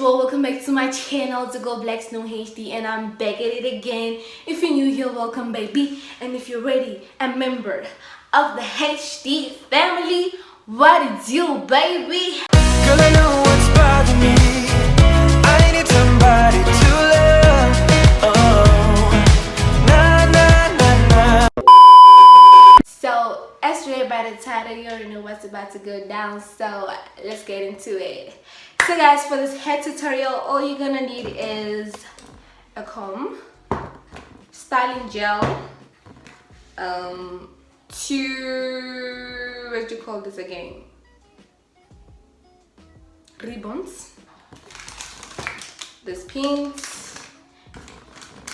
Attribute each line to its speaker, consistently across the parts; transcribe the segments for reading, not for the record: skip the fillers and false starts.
Speaker 1: well, welcome back to my channel. To go blacksnowhd, and I'm back at it again. If you're new here, welcome baby, and if you're ready, a member of the HD family, what it do, baby?
Speaker 2: Girl, I know what's bothering me. I need somebody to love. Oh, nah, nah, nah, nah.
Speaker 1: So as read by the title, you already know what's about to go down, so let's get into it. So guys, for this hair tutorial, all you're gonna need is a comb, styling gel, two, what do you call this again, ribbons, this pins,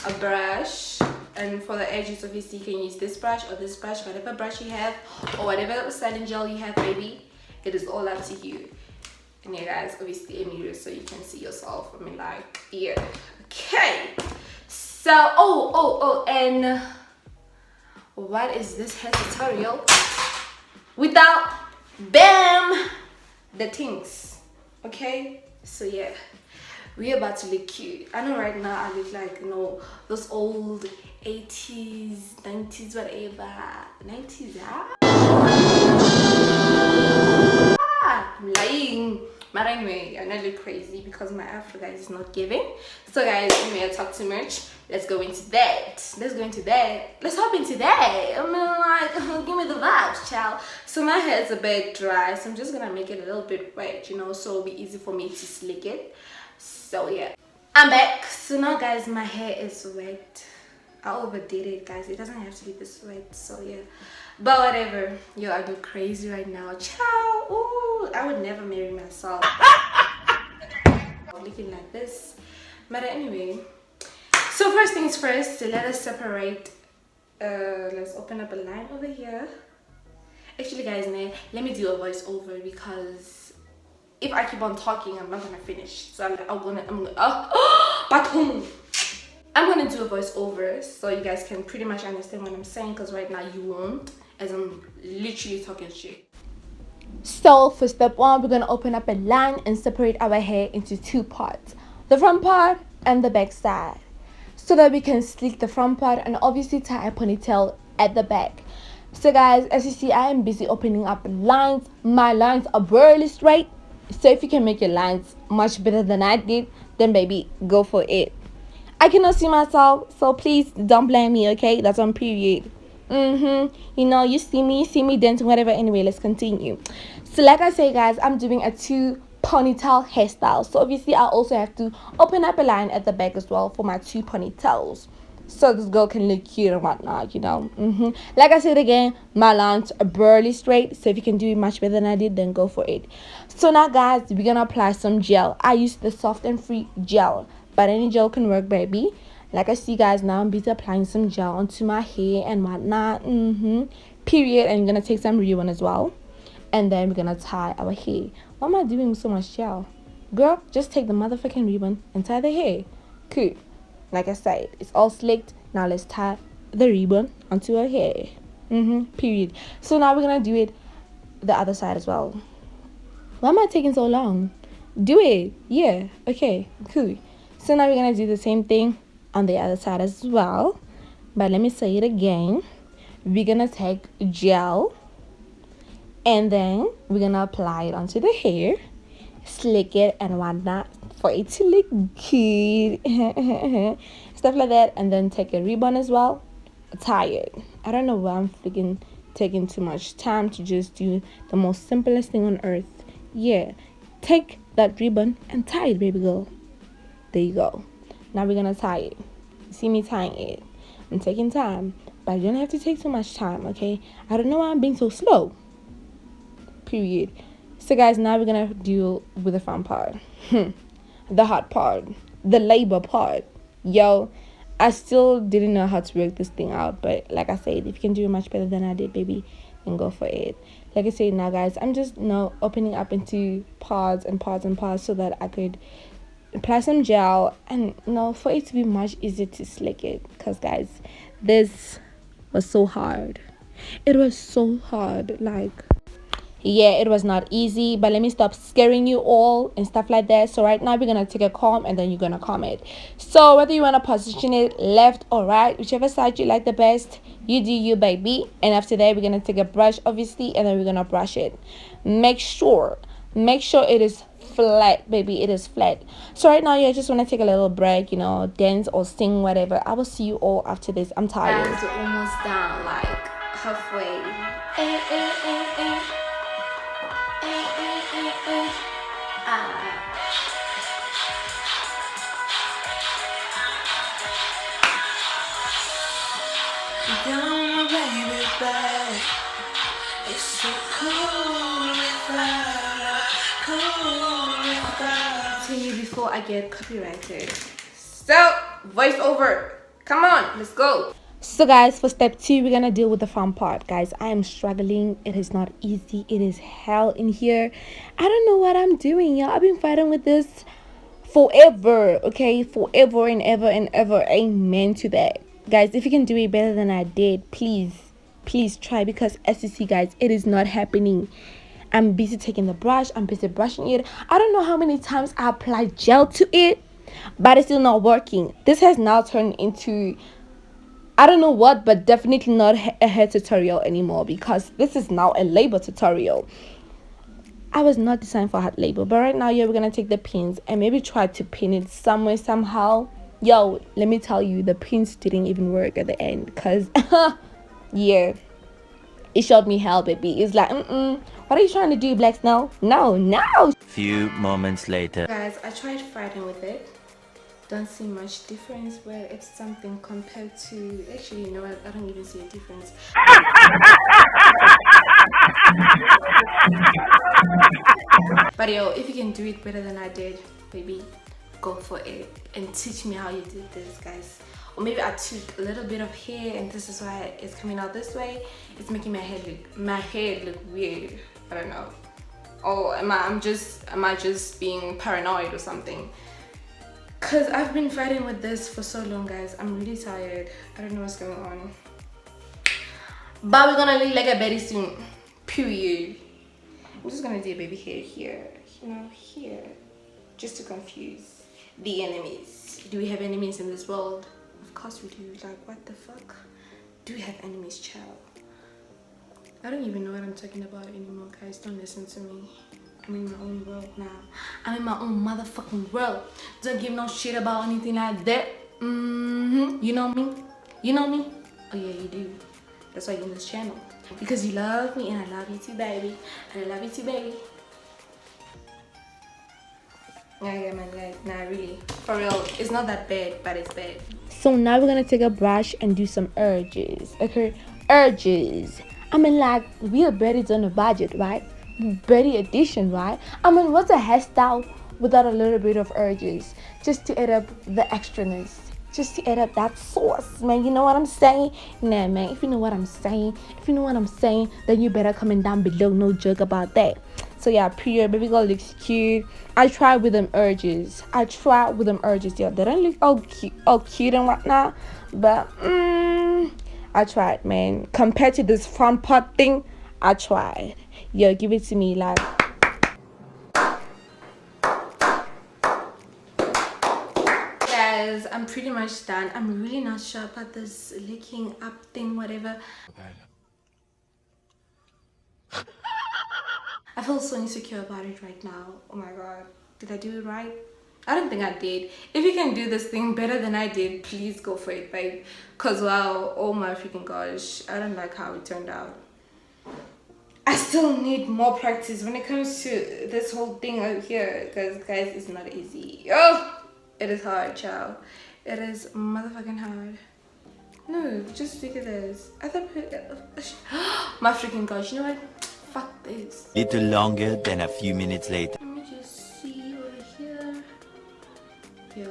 Speaker 1: a brush, and for the edges obviously you can use this brush or this brush, whatever brush you have or whatever styling gel you have, baby. It is all up to you. And yeah guys, obviously a mirror so you can see yourself. I mean, like, yeah. Okay, so and what is this hair tutorial without bam the things? Okay, so yeah, we're about to look cute. I know right now I look like, you know, those old 80s 90s whatever 90s. I'm lying. But anyway, I know I look crazy because my afro guys is not giving. So guys, anyway, I talk too much. Let's go into that. Let's hop into that. I mean, like, give me the vibes, child. So my hair is a bit dry, so I'm just gonna make it a little bit wet, you know, so it'll be easy for me to slick it. So yeah, I'm back. So now guys, my hair is wet. I overdid it, guys. It doesn't have to be this wet, so yeah, but whatever. Yo, I go crazy right now, child. Ooh, I would never marry myself looking like this. But anyway, so first things first, so let us separate. Let's open up a line over here. Actually guys, let me do a voiceover because if I keep on talking, I'm not gonna finish. So I'm gonna do a voiceover so you guys can pretty much understand what I'm saying, because right now you won't, as I'm literally talking shit. So for step one, we're gonna open up a line and separate our hair into two parts, the front part and the back side, so that we can slick the front part and obviously tie a ponytail at the back. So guys, as you see, I am busy opening up lines. My lines are barely straight, so if you can make your lines much better than I did, then baby, go for it. I cannot see myself, so please don't blame me, okay? That's on period. You know, you see me dancing, whatever. Anyway, let's continue. So like I say guys, I'm doing a 2 ponytail hairstyle, so obviously I also have to open up a line at the back as well for my 2 ponytails, so this girl can look cute and whatnot, you know. Like I said again, my lines are barely straight, so if you can do it much better than I did, then go for it. So now guys, we're gonna apply some gel. I use the soft and free gel, but any gel can work, baby. Like I see guys, now I'm busy applying some gel onto my hair and whatnot. Period. And I'm gonna take some ribbon as well, and then we're gonna tie our hair. Why am I doing so much gel? Girl, just take the motherfucking ribbon and tie the hair. Cool. Like I said, it's all slicked. Now let's tie the ribbon onto her hair. Period. So now we're gonna do it the other side as well. Why am I taking so long? Do it. Yeah. Okay. Cool. So now we're gonna do the same thing on the other side as well, but let me say it again. We're gonna take gel and then we're gonna apply it onto the hair, slick it and whatnot for it to look cute, stuff like that, and then take a ribbon as well, tie it. I don't know why I'm freaking taking too much time to just do the most simplest thing on earth. Yeah, take that ribbon and tie it, baby girl. There you go. Now we're gonna tie it. You see me tying it. I'm taking time, but you don't have to take too much time, okay? I don't know why I'm being so slow. Period. So guys, now we're gonna deal with the fun part. The hard part. The labor part. Yo, I still didn't know how to work this thing out, but like I said, if you can do it much better than I did, baby, then go for it. Like I said, now guys, I'm just opening up into parts so that I could apply some gel and for it to be much easier to slick it, because guys, this was so hard. It was so hard. Like, Yeah, it was not easy, but let me stop scaring you all and stuff like that. So right now we're gonna take a comb and then you're gonna comb it. So whether you want to position it left or right, whichever side you like the best, you do you, baby. And after that we're gonna take a brush, obviously, and then we're gonna brush it. Make sure it is flat, baby. It is flat. So right now you just want to take a little break, you know, dance or sing, whatever. I will see you all after this. I'm tired.
Speaker 3: Hands are almost down, like halfway.
Speaker 2: Don't baby back. It's so cool without, cool without.
Speaker 3: Continue before I get copyrighted. So, voiceover. Come on, let's go.
Speaker 1: So guys, for step 2 we're gonna deal with the fun part. Guys, I am struggling. It is not easy. It is hell in here. I don't know what I'm doing, y'all. I've been fighting with this forever, okay? Forever and ever and ever. Amen to that. Guys, if you can do it better than I did, please try, because as you see, guys, it is not happening. I'm busy taking the brush, I'm busy brushing it. I don't know how many times I applied gel to it, but it's still not working. This has now turned into, I don't know what, but definitely not a hair tutorial anymore, because this is now a label tutorial. I was not designed for hard label, but right now, yeah, we're gonna take the pins and maybe try to pin it somewhere, somehow. Yo, let me tell you, the pins didn't even work at the end, because yeah, it showed me hell, baby. It's like, what are you trying to do, Black Snow? No.
Speaker 4: Few moments later.
Speaker 3: Guys, I tried fighting with it. Don't see much difference where it's something compared to, actually, you know what, I don't even see a difference. But yo, if you can do it better than I did, baby, go for it and teach me how you did this, guys. Or maybe I took a little bit of hair and this is why it's coming out this way. It's making my head look weird. I don't know. Oh, am I just being paranoid or something? Cause I've been fighting with this for so long, guys. I'm really tired. I don't know what's going on. But we're gonna look like a Baddie soon. Period. I'm just gonna do a baby hair here, you know, here, just to confuse the enemies. Do we have enemies in this world? Of course we do. Like, what the fuck? Do we have enemies, child? I don't even know what I'm talking about anymore, guys. Don't listen to me. I'm in my own world now. I'm in my own motherfucking world. Don't give no shit about anything like that. You know me? You know me? Oh yeah, you do. That's why you're in this channel. Because you love me and I love you too, baby. And I love you too, baby. Yeah, man, guys. Nah, really. For real, it's not that bad, but it's bad.
Speaker 1: So now we're gonna take a brush and do some urges. Okay, urges. I mean, like, we are Baddie's on a budget, right? Baddie edition, right? I mean, what's a hairstyle without a little bit of urges? Just to add up the extraness. Just to add up that sauce, man. You know what I'm saying? Nah, man, if you know what I'm saying, then you better comment down below. No joke about that. So yeah, period. Baby girl looks cute. I tried with them urges. Yeah, they don't look all cute and whatnot, but I tried, man. Compared to this front part thing, I tried. Yo, give it to me, like.
Speaker 3: Guys, I'm pretty much done. I'm really not sure about this licking up thing, whatever. I feel so insecure about it right now. Oh my god, did I do it right? I don't think I did. If you can do this thing better than I did, please go for it, babe. Cause wow, oh my freaking gosh, I don't like how it turned out. I still need more practice when it comes to this whole thing over here, because guys, it's not easy. Oh, it is hard, child. It is motherfucking hard. No, just look at this. I thought my freaking gosh, you know what? Fuck this.
Speaker 4: Little longer than a few minutes later.
Speaker 3: Let me just see over here. Yo,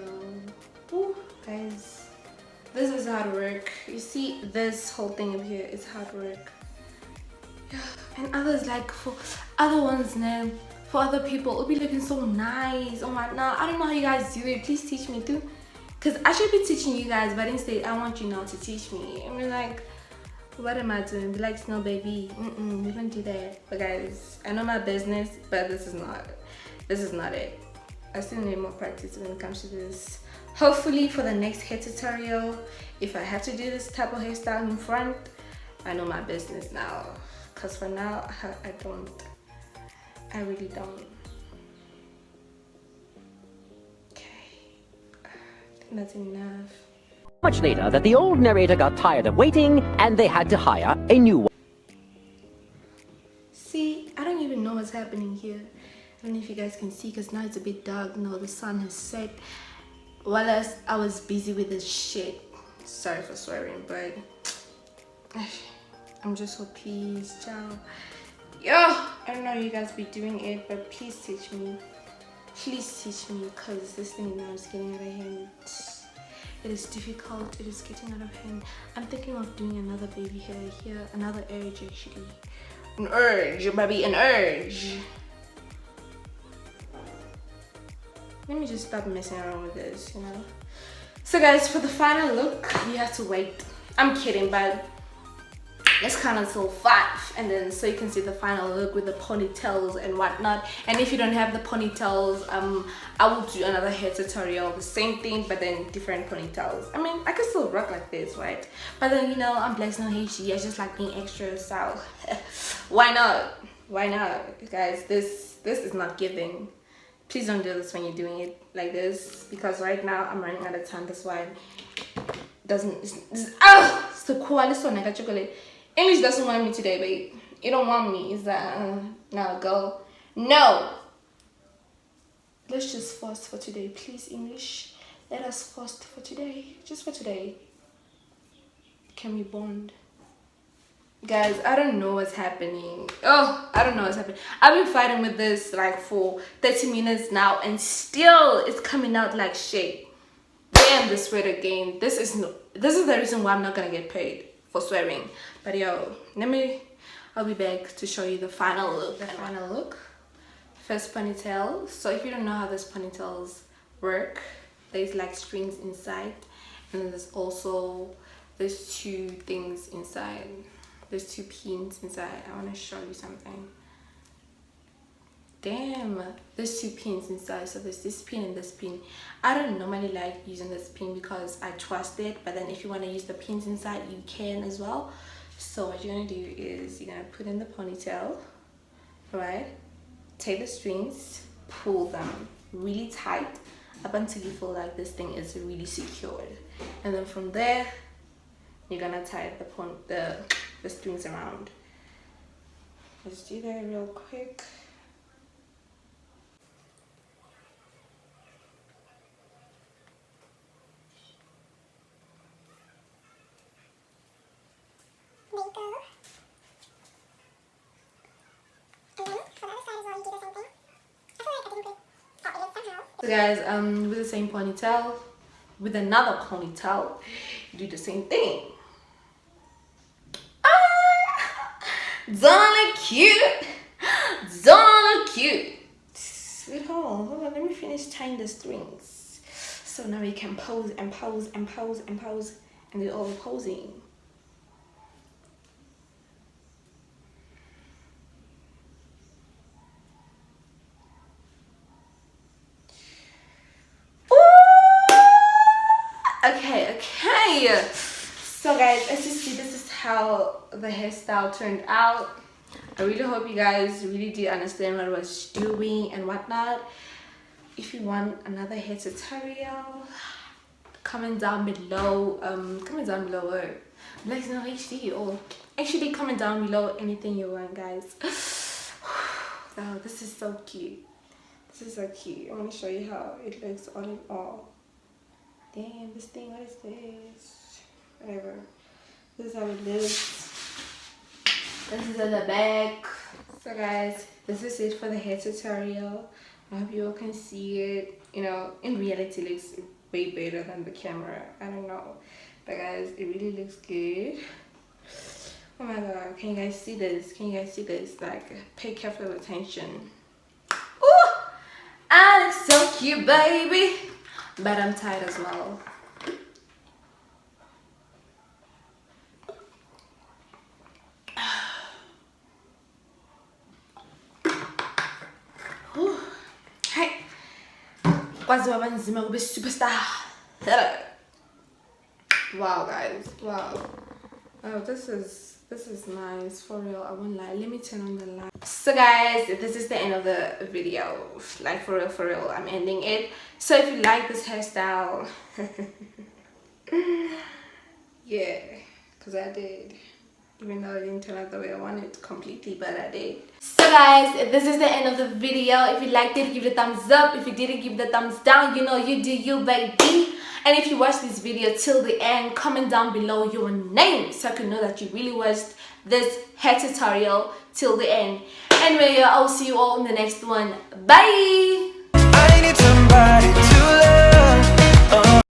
Speaker 3: ooh, guys, this is hard work. You see, this whole thing over here is hard work. And others, like for other ones now, for other people, it'll be looking so nice. Oh my, nah, I don't know how you guys do it. Please teach me too, because I should be teaching you guys, but instead I want you now to teach me. I mean, like, What am I doing? Be like, no, baby. We don't do that. But guys, I know my business, but this is not it. I still need more practice when it comes to this. Hopefully for the next hair tutorial, if I have to do this type of hairstyle in front, I know my business now. Cause for now, I don't. I really don't. Okay, I think that's enough.
Speaker 5: Much later that the old narrator got tired of waiting and they had to hire a new one.
Speaker 3: See, I don't even know what's happening here. I don't know if you guys can see because now it's a bit dark. No, the sun has set. While I was busy with this shit. Sorry for swearing, but I'm just so pleased, child. Yo, I don't know how you guys be doing it, but please teach me. Please teach me, because this thing now is getting out of hand. It is difficult. It is getting out of hand. I'm thinking of doing another baby hair here. Another urge, actually. An urge, baby, an urge. Let me just stop messing around with this, you know. So guys, for the final look, you have to wait. I'm kidding, but let's count until 5, and then so you can see the final look with the ponytails and whatnot. And if you don't have the ponytails, I will do another hair tutorial, the same thing, but then different ponytails. I mean, I can still rock like this, right? But then, you know, I'm blacksnowhd. I just like being extra, so why not? Why not, guys? This is not giving. Please don't do this when you're doing it like this, because right now I'm running out of time. That's why it doesn't. It's the coolest one. I got chocolate. English doesn't want me today, babe. You don't want me. Is that now go? No. Let's just fast for today, please, English. Let us fast for today, just for today. Can we bond? Guys, I don't know what's happening. Oh, I don't know what's happening. I've been fighting with this like for 30 minutes now, and still it's coming out like shit. Damn, this sweater game. This is the reason why I'm not gonna get paid for swearing. But yo, I'll be back to show you the final look. First ponytail. So if you don't know how these ponytails work, there's like strings inside, and then there's also there's 2 things inside. There's 2 pins inside. I want to show you something. Damn, there's 2 pins inside. So there's this pin and this pin. I don't normally like using this pin because I trust it, but then if you want to use the pins inside, you can as well. So what you're gonna do is you're gonna put in the ponytail, right? Take the strings, pull them really tight up until you feel like this thing is really secured, and then from there you're gonna tie the strings around. Let's do that real quick. So guys, with the same ponytail, with another ponytail, you do the same thing. Don't look cute. Don't look cute. Wait, hold on. Let me finish tying the strings. So now we can pose and pose and pose and pose and do all the posing. Okay. So guys, as you see, this is how the hairstyle turned out. I really hope you guys really did understand what I was doing and whatnot. If you want another hair tutorial, comment down below. blacksnowhd, or actually comment down below anything you want, guys. Oh, this is so cute. This is so cute. I want to show you how it looks all in all. Damn, this thing, what is this? Whatever. This is how it looks. This is at the back. So guys, this is it for the hair tutorial. I hope you all can see it. You know, in reality it looks way better than the camera. I don't know. But guys, it really looks good. Oh my god, can you guys see this? Can you guys see this? Like, pay careful attention. Ooh! I look so cute, baby. But I'm tired as well.
Speaker 1: kwaziwa banzima kube superstar. Wow guys, wow. Oh, this is nice, for real, I won't lie. Let me turn on the light. So guys, this is the end of the video. Like for real, I'm ending it. So if you like this hairstyle, yeah, because I did. Even though it didn't turn out the way I wanted completely, but I did. So guys, this is the end of the video. If you liked it, give it a thumbs up. If you didn't, give it a thumbs down. You know you do you, baby. And if you watched this video till the end, comment down below your name so I can know that you really watched this hair tutorial till the end. Anyway, I'll see you all in the next one. Bye!